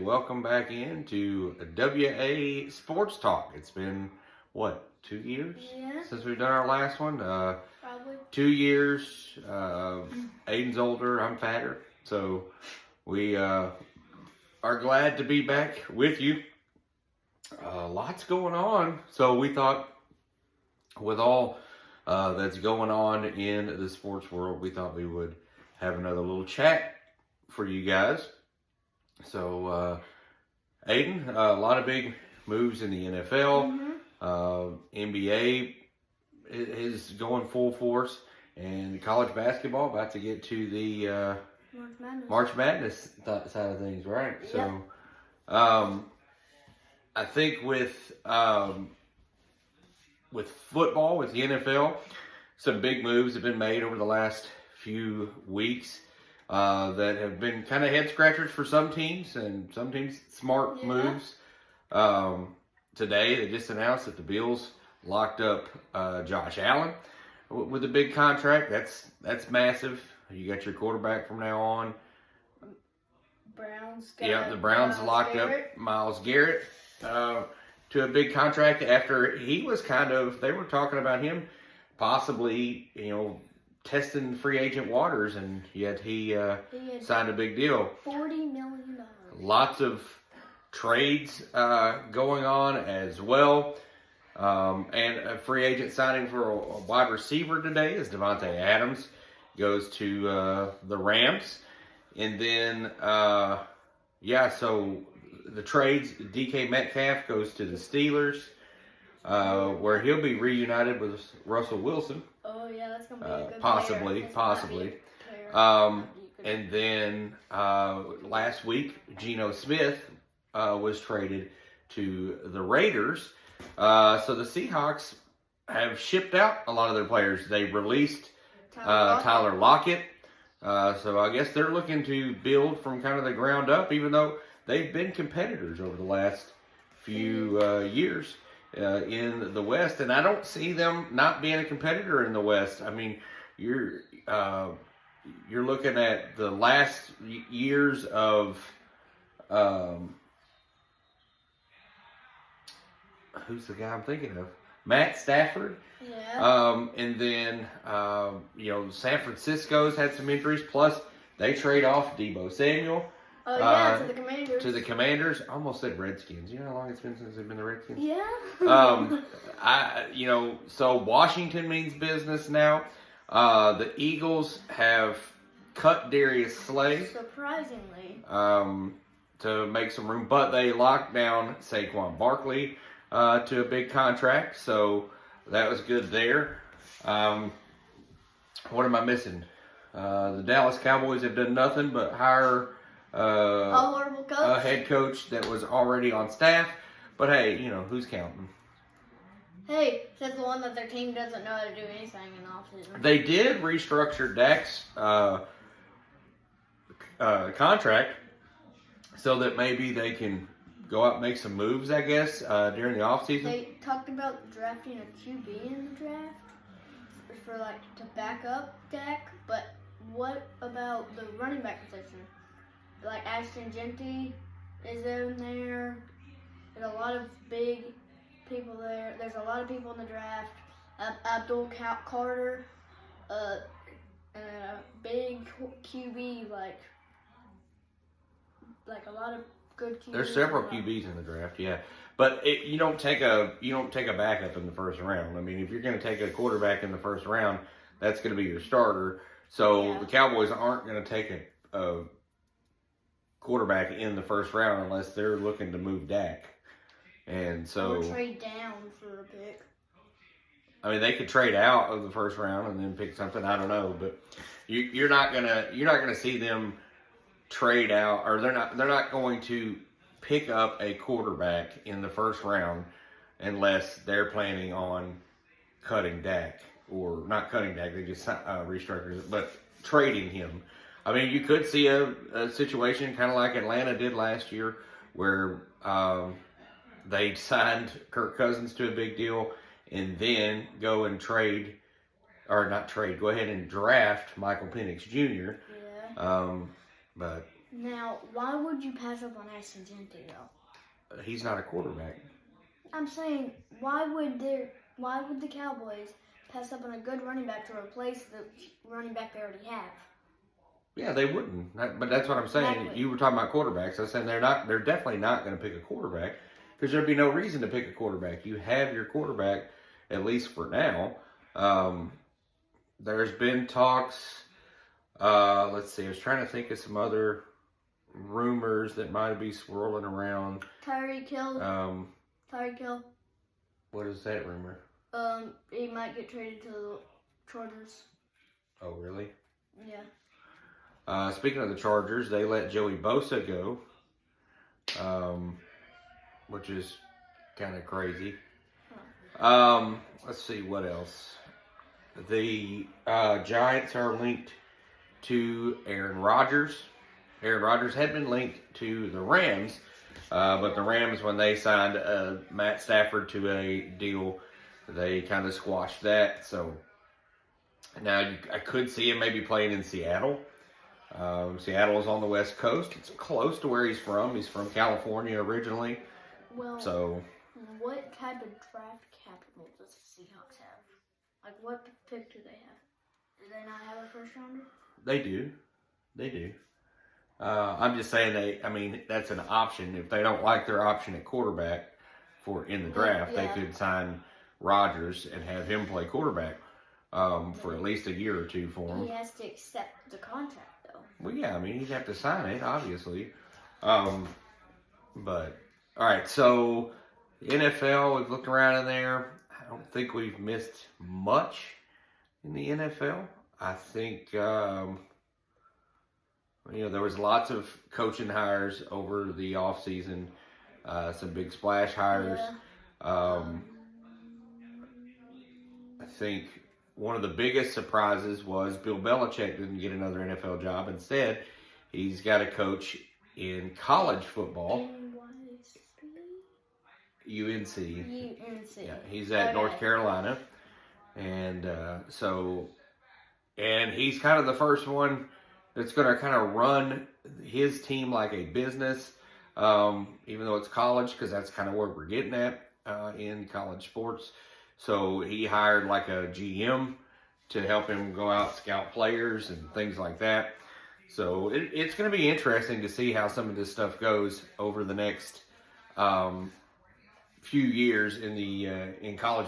welcome back into WA Sports Talk. It's been, what, 2 years since we've done our last one? Probably. 2 years. Aiden's older, I'm fatter. So we are glad to be back with you. Lots going on. So we thought with all that's going on in the sports world, we thought we would have another little chat for you guys. So, Aiden, a lot of big moves in the NFL. NBA is going full force, and college basketball about to get to the March Madness side of things, right? Yep. So, I think with football, with the NFL, some big moves have been made over the last few weeks. That have been kind of head scratchers for some teams, and some teams smart moves. Today they just announced that the Bills locked up Josh Allen with a big contract. That's massive. You got your quarterback from now on. The Browns locked up Myles Garrett to a big contract after he was they were talking about him possibly, testing free agent waters, and yet he signed a big deal. $40 million. Lots of trades going on as well. And a free agent signing for a wide receiver today is Davante Adams goes to the Rams. And then, so the trades, DK Metcalf goes to the Steelers, where he'll be reunited with Russell Wilson. Oh, yeah, that's going to be a good Possibly. And then last week, Geno Smith was traded to the Raiders. So the Seahawks have shipped out a lot of their players. They released Tyler Lockett. So I guess they're looking to build from kind of the ground up, even though they've been competitors over the last few years. In the West, and I don't see them not being a competitor in the West. I mean, you're looking at the last years of who's the guy I'm thinking of? Matt Stafford. Yeah. And then San Francisco's had some injuries. Plus, they trade off Deebo Samuel. Oh, yeah, to the Commanders. To the Commanders. I almost said Redskins. You know how long it's been since they've been the Redskins? Yeah. So Washington means business now. The Eagles have cut Darius Slay. Surprisingly. To make some room. But they locked down Saquon Barkley to a big contract. So that was good there. What am I missing? The Dallas Cowboys have done nothing but hire a head coach that was already on staff. But hey, who's counting? Hey, says the one that their team doesn't know how to do anything in the offseason. They did restructure Dak's contract so that maybe they can go out and make some moves, I guess, during the offseason. They talked about drafting a QB in the draft to back up Dak, but what about the running back position? Like Ashton Genty is in there. There's a lot of big people there. There's a lot of people in the draft. Abdul Carter, and a big QB, like a lot of good QBs. There's several QBs in the draft, yeah. But you don't take a backup in the first round. I mean, if you're going to take a quarterback in the first round, that's going to be your starter. So the Cowboys aren't going to take a quarterback in the first round unless they're looking to move Dak. And so, or trade down for a pick. I mean, they could trade out of the first round and then pick something. I don't know, but you're not gonna see them trade out, or they're not going to pick up a quarterback in the first round unless they're planning on cutting Dak, or not cutting Dak. They just restructured it, but trading him. I mean, you could see a situation kind of like Atlanta did last year, where they signed Kirk Cousins to a big deal and then go and go ahead and draft Michael Penix Jr. Yeah. But Now, why would you pass up on Ashton Genty though? He's not a quarterback. I'm saying, why would the Cowboys pass up on a good running back to replace the running back they already have? Yeah, they wouldn't. But that's what I'm saying. Exactly. You were talking about quarterbacks. I'm saying they're definitely not going to pick a quarterback because there'd be no reason to pick a quarterback. You have your quarterback, at least for now. There's been talks. Let's see. I was trying to think of some other rumors that might be swirling around. Tyreek Hill. Tyreek Hill. What is that rumor? He might get traded to the Chargers. Oh, really? Yeah. Speaking of the Chargers, they let Joey Bosa go, which is kind of crazy. Let's see what else. The Giants are linked to Aaron Rodgers. Aaron Rodgers had been linked to the Rams, but the Rams, when they signed Matt Stafford to a deal, they kind of squashed that. So now I could see him maybe playing in Seattle. Seattle is on the West Coast. It's close to where he's from. He's from California originally. Well, So, what type of draft capital does the Seahawks have? Like, what pick do they have? Do they not have a first rounder? they do. They do. I'm just saying that's an option. If they don't like their option at quarterback in the draft, Yeah. they could sign Rodgers and have him play quarterback for at least a year or two for him. He has to accept the contract, though. Well, yeah, he'd have to sign it, obviously. But, all right, so NFL, we've looked around in there. I don't think we've missed much in the NFL. I think, there was lots of coaching hires over the offseason, some big splash hires. Yeah. I think one of the biggest surprises was Bill Belichick didn't get another NFL job. Instead, he's got a coach in college football. UNC. Yeah, he's at North Carolina. And and he's kind of the first one that's going to kind of run his team like a business, even though it's college, because that's kind of where we're getting at in college sports. So he hired like a GM to help him go out, scout players and things like that. So it's going to be interesting to see how some of this stuff goes over the next few years in college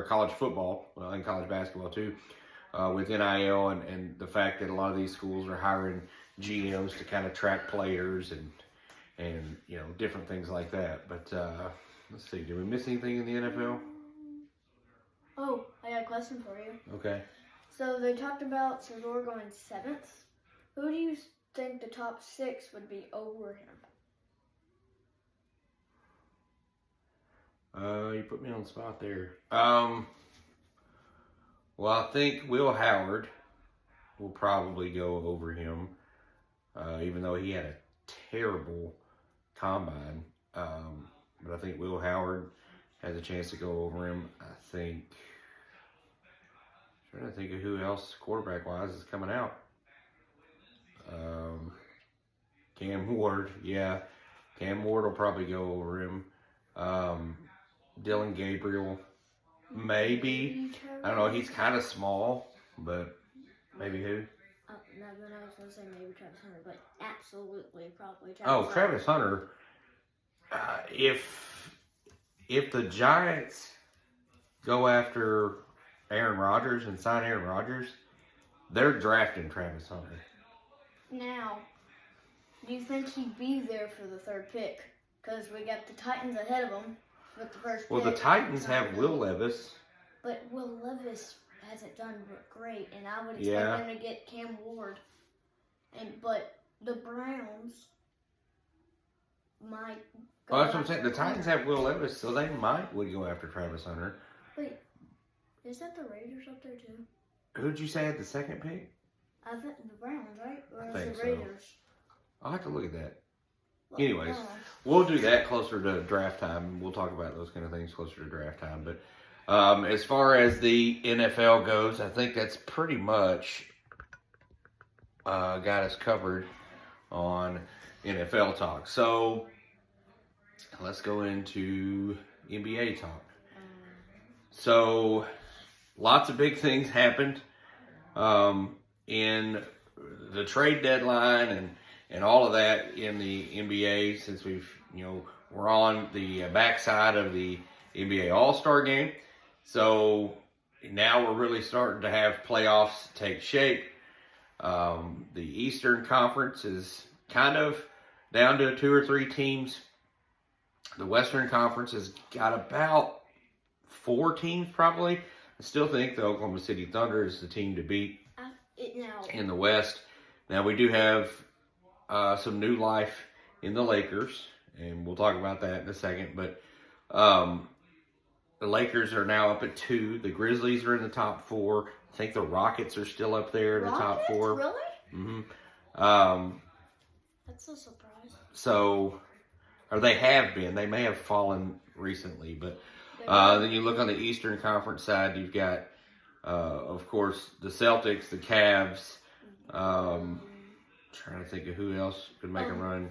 college football, well, in college basketball too, with NIL and the fact that a lot of these schools are hiring GMs to kind of track players and different things like that. But let's see, did we miss anything in the NFL? Oh, I got a question for you. Okay. So they talked about Cesar going 7th. Who do you think the top 6 would be over him? You put me on the spot there. Well, I think Will Howard will probably go over him, even though he had a terrible combine. But I think Will Howard has a chance to go over him. I'm trying to think of who else quarterback-wise is coming out. Cam Ward, yeah. Cam Ward will probably go over him. Dylan Gabriel, maybe. I don't know. He's kind of small, but maybe who? No, but I was going to say maybe Travis Hunter, but absolutely probably Travis Hunter. Travis Hunter. If the Giants go after Aaron Rodgers and sign Aaron Rodgers, they're drafting Travis Hunter. Now, do you think he'd be there for the 3rd pick? Because we got the Titans ahead of him with the 1st pick. Well, the Titans have Will Levis. But Will Levis hasn't done great, and I would expect them to get Cam Ward. But the Browns might go Well, that's what I'm after saying. The him. Titans have Will Levis, so they would go after Travis Hunter. Wait, is that the Raiders up there too? Who'd you say had the 2nd pick? I think the Browns, right? Or I is think it so. Raiders? I'll have to look at that. Well, Anyways, we'll do that closer to draft time. We'll talk about those kind of things closer to draft time. But as far as the NFL goes, I think that's pretty much got us covered on NFL talk. So let's go into NBA talk. So lots of big things happened in the trade deadline and all of that in the NBA since we're on the backside of the NBA All-Star game. So now we're really starting to have playoffs take shape. The Eastern Conference is kind of down to 2 or 3 teams. The Western Conference has got about 4 teams probably. I still think the Oklahoma City Thunder is the team to beat in the West. Now we do have some new life in the Lakers, and we'll talk about that in a second. But the Lakers are now up at 2. The Grizzlies are in the top 4. I think the Rockets are still up there in the top 4. Really? Mm-hmm. That's a surprise. So, or they have been. They may have fallen recently, but then you look on the Eastern Conference side. You've got, of course, the Celtics, the Cavs. Trying to think of who else could make a run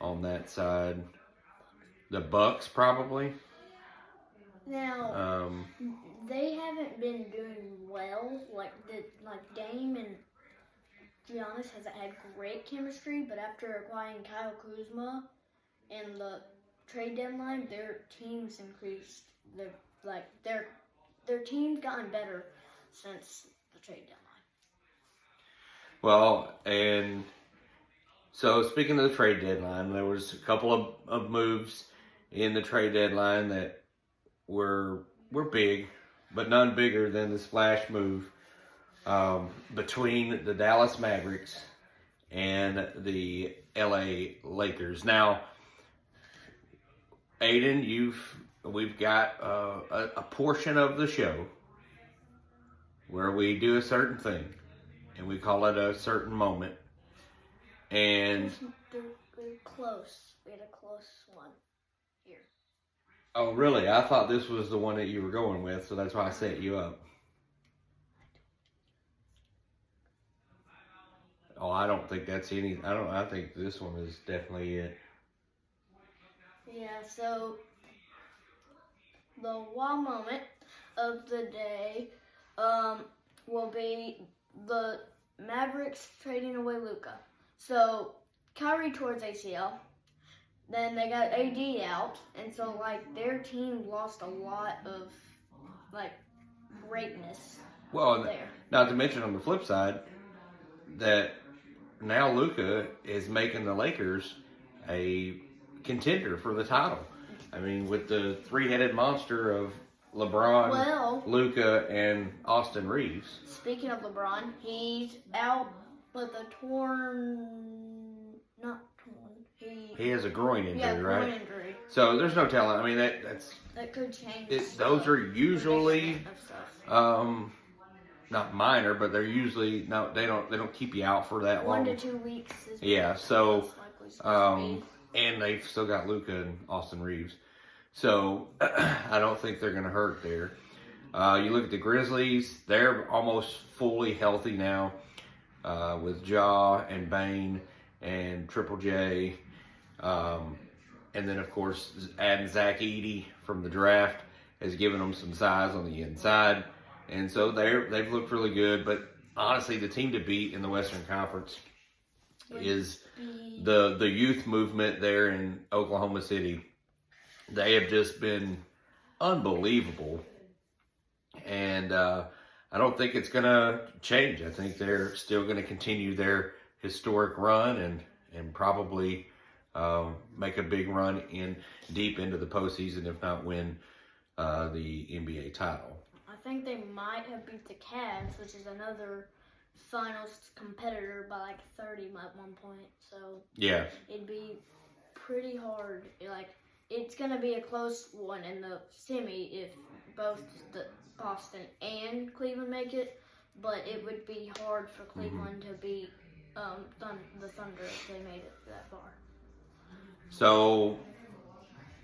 on that side. The Bucks, probably. Now, they haven't been doing well. Like Dame and Giannis has had great chemistry, but after acquiring Kyle Kuzma and the trade deadline, their teams increased. Their team's gotten better since the trade deadline. Well, and so speaking of the trade deadline, there was a couple of moves in the trade deadline that were big, but none bigger than the splash move between the Dallas Mavericks and the LA Lakers. Now, Aiden, we've got a portion of the show where we do a certain thing, and we call it a certain moment. And they're close. We had a close one here. Oh, really? I thought this was the one that you were going with, so that's why I set you up. Oh, I don't think that's any. I think this one is definitely it. Yeah. So the wow moment of the day will be the Mavericks trading away Luka. So Kyrie towards ACL. Then they got AD out, and so their team lost a lot of greatness. Well, there. Not to mention on the flip side that now Luka is making the Lakers a contender for the title. I mean, with the 3-headed monster of LeBron, Luka, and Austin Reeves. Speaking of LeBron, he's out with a not torn. He has a groin injury, right? Groin injury. So there's no telling. I mean, that could change. Those are usually not minor, but they're usually they don't keep you out for that long. 1 to 2 weeks. And they've still got Luka and Austin Reeves, so I don't think they're going to hurt there. You look at the Grizzlies; they're almost fully healthy now, with Ja and Bane and Triple J. And then, of course, adding Zach Edey from the draft has given them some size on the inside. And so they've looked really good. But honestly, the team to beat in the Western Conference is the youth movement there in Oklahoma City. They have just been unbelievable. And I don't think it's going to change. I think they're still going to continue their historic run and probably make a big run deep into the postseason, if not win the NBA title. I think they might have beat the Cavs, which is another finals competitor, by 30 at one point. So yeah, it'd be pretty hard. It's gonna be a close one in the semi if both the Boston and Cleveland make it, but it would be hard for Cleveland to beat the Thunder if they made it that far. So,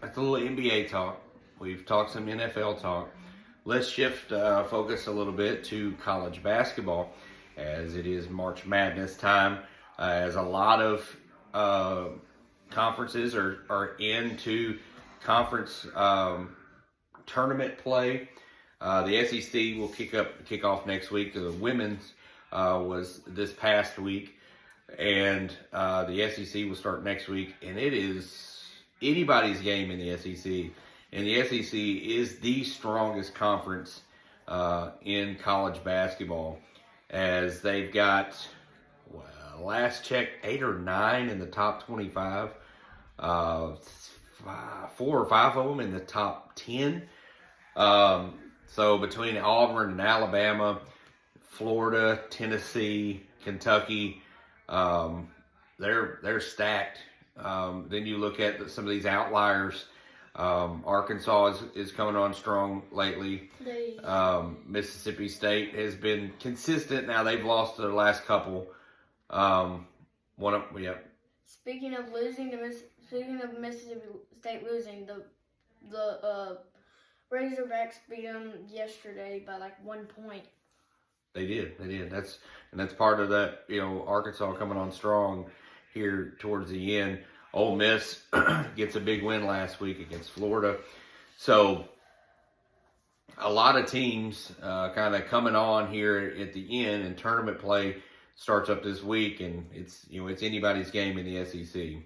that's a little NBA talk. We've talked some NFL talk. Let's shift focus a little bit to college basketball, as it is March Madness time. as a lot of conferences are into conference tournament play. The SEC will kick off next week. The women's was this past week, and the SEC will start next week. And it is anybody's game in the SEC. And the SEC is the strongest conference in college basketball, as they've got, well, last check, 8 or 9 in the top 25. 4 or 5 of them in the top 10. So between Auburn and Alabama, Florida, Tennessee, Kentucky, they're stacked. Then you look at some of these outliers. Arkansas is coming on strong lately. Mississippi State has been consistent. Now they've lost their last couple. Speaking of Mississippi State losing, the Razorbacks beat them yesterday by like 1 point. They did. That's part of that. Arkansas coming on strong here towards the end. Ole Miss gets a big win last week against Florida. So a lot of teams kind of coming on here at the end, and tournament play starts up this week, and it's anybody's game in the SEC.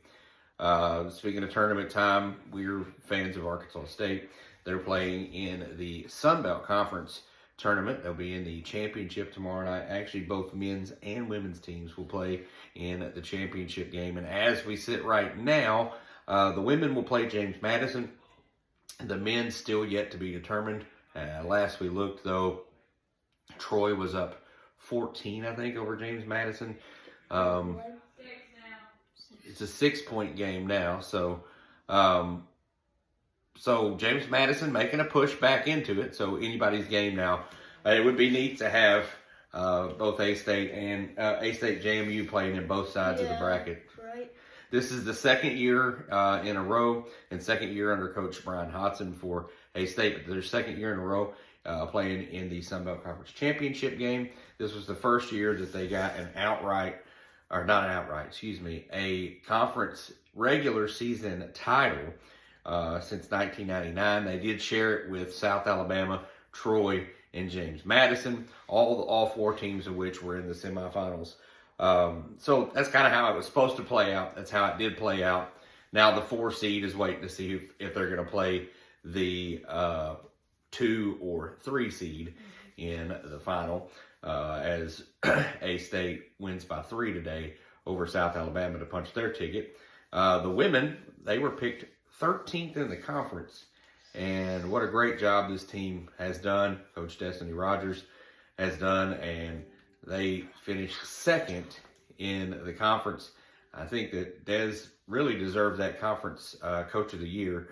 Speaking of tournament time, we're fans of Arkansas State. They're playing in the Sun Belt Conference tournament. They'll be in the championship tomorrow night. Actually, both men's and women's teams will play in the championship game. And as we sit right now, the women will play James Madison. The men still yet to be determined. Last we looked, though, Troy was up 14, I think, over James Madison. It's a 6-point game now. So James Madison making a push back into it. So anybody's game now. It would be neat to have both A-State and A-State JMU playing in both sides of the bracket. Right. This is the second year in a row, and second year under Coach Brian Hodson for A-State, but their second year in a row playing in the Sun Belt Conference Championship game. This was the first year that they got a conference regular season title since 1999. They did share it with South Alabama, Troy, and James Madison, all 4 teams of which were in the semifinals. So that's kind of how it was supposed to play out. That's how it did play out. Now the 4 seed is waiting to see if they're going to play the 2 or 3 seed in the final, as A-State wins by 3 today over South Alabama to punch their ticket. The women, they were picked 13th in the conference, and what a great job this team has done. Coach Destiny Rogers has done, and they finished 2nd in the conference. I think that Des really deserves that conference Coach of the Year,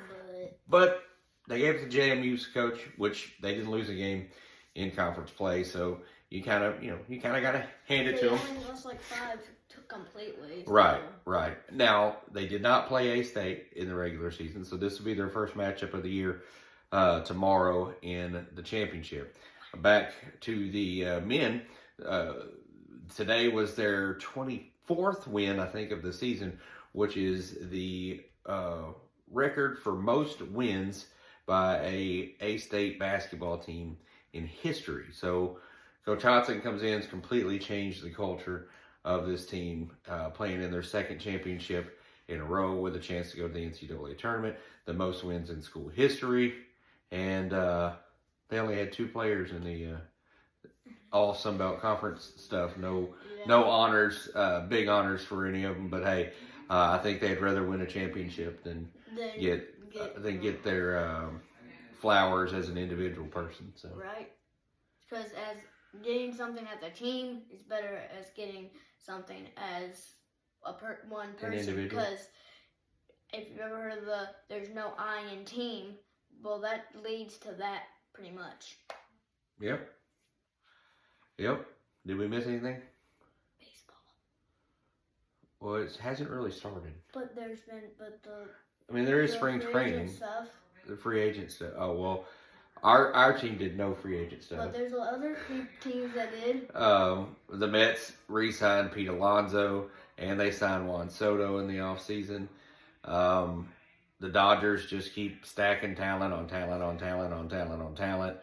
but they gave it to JMU's coach, which they didn't lose a game in conference play, so you kind of got to hand it to them. They only lost like 5 completely. So. Right. Now, they did not play A-State in the regular season, so this will be their first matchup of the year tomorrow in the championship. Back to the men, today was their 24th win, I think, of the season, which is the record for most wins by a A-State basketball team in history. So Coach Hodson comes in, has completely changed the culture of this team, playing in their 2nd championship in a row with a chance to go to the NCAA tournament, the most wins in school history, and they only had 2 players in the all Sun Belt Conference stuff. No honors, big honors for any of them. But hey, I think they'd rather win a championship than get their flowers as an individual person. So right, because as getting something as a team is better as getting something as one person. Because if you've ever heard of there's no I in team, well, that leads to that pretty much. Yep. Did we miss anything? Baseball. Well, it hasn't really started. But there is spring training. Stuff. The free agent stuff. Oh, well, our team did no free agent stuff. But there's other teams that did. The Mets re-signed Pete Alonso. and they signed Juan Soto in the offseason. The Dodgers just keep stacking talent on talent on talent on talent on talent.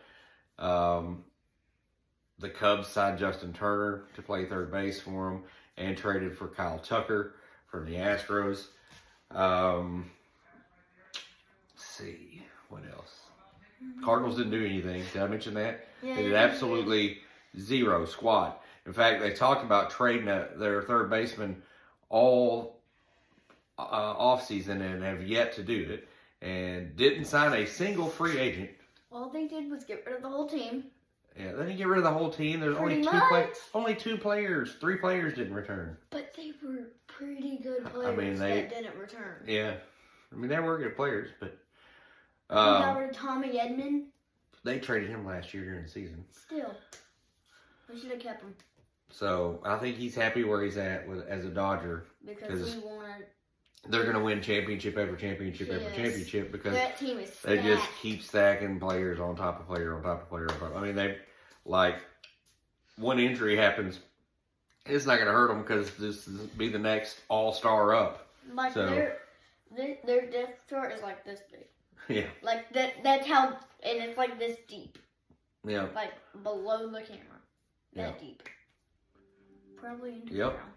The Cubs signed Justin Turner to play third base for them and traded for Kyle Tucker from the Astros. Let's see, what else? Cardinals didn't do anything. Did I mention that? Yeah, They did absolutely zero, squat. In fact, they talked about trading their third baseman all offseason and have yet to do it. And didn't sign a single free agent. All they did was get rid of the whole team. Yeah, they didn't get rid of the whole team. There's Pretty only two players. 3 players didn't return. But they were pretty good players that didn't return. Yeah. I mean, they were good players, but... We got rid of Tommy Edman. They traded him last year during the season. Still. We should have kept him. So, I think he's happy where he's at as a Dodger. Because we wanted... They're going to win championship after championship after championship because that team is they stacked. just keep stacking players on top of player on top of player on top. I mean, they, like, one injury happens, it's not going to hurt them because this will be the next all-star up. Like, so, their depth chart is like this big. Yeah. Like, that's how, and it's like this deep. Yeah. Like, below the camera. That deep. Probably into the ground.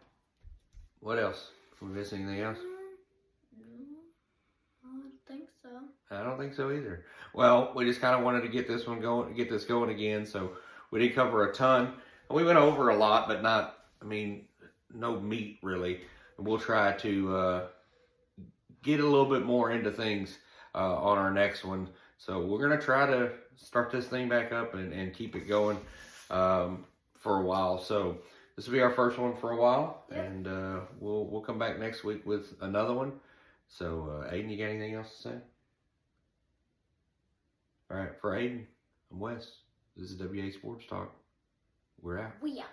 What else? We miss anything else? I don't think so. I don't think so either. Well, we just kind of wanted to get this going again. So we did cover a ton. We went over a lot, but not, I mean, no meat really. We'll try to get a little bit more into things on our next one. So we're going to try to start this thing back up and keep it going for a while. So this will be our first one for a while. Yep. And we'll come back next week with another one. So, Aiden, you got anything else to say? All right, for Aiden, I'm Wes. This is WA Sports Talk. We're out. We out.